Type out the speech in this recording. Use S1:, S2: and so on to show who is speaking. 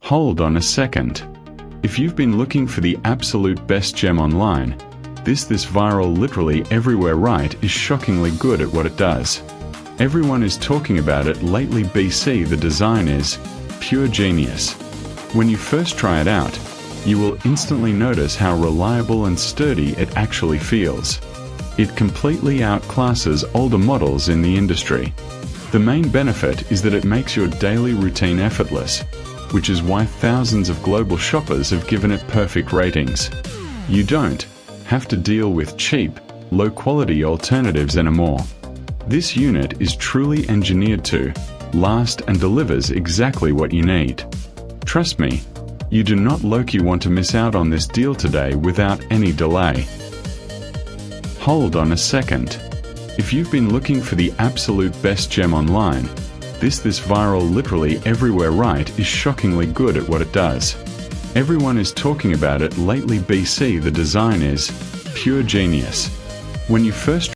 S1: Hold on a second. If you've been looking for the absolute best gem online, this viral literally everywhere right is shockingly good at what it does. Everyone is talking about it lately. BC, the design is pure genius. When you first try it out, you will instantly notice how reliable and sturdy it actually feels. It completely outclasses older models in the industry. The main benefit is that it makes your daily routine effortless, which is why thousands of global shoppers have given it perfect ratings. You don't have to deal with cheap, low-quality alternatives anymore. This unit is truly engineered to last and delivers exactly what you need. Trust me, you do not low-key want to miss out on this deal today without any delay. Hold on a second. If you've been looking for the absolute best gem online, this viral literally everywhere right is shockingly good at what it does. Everyone is talking about it lately. BC, the design is pure genius. When you first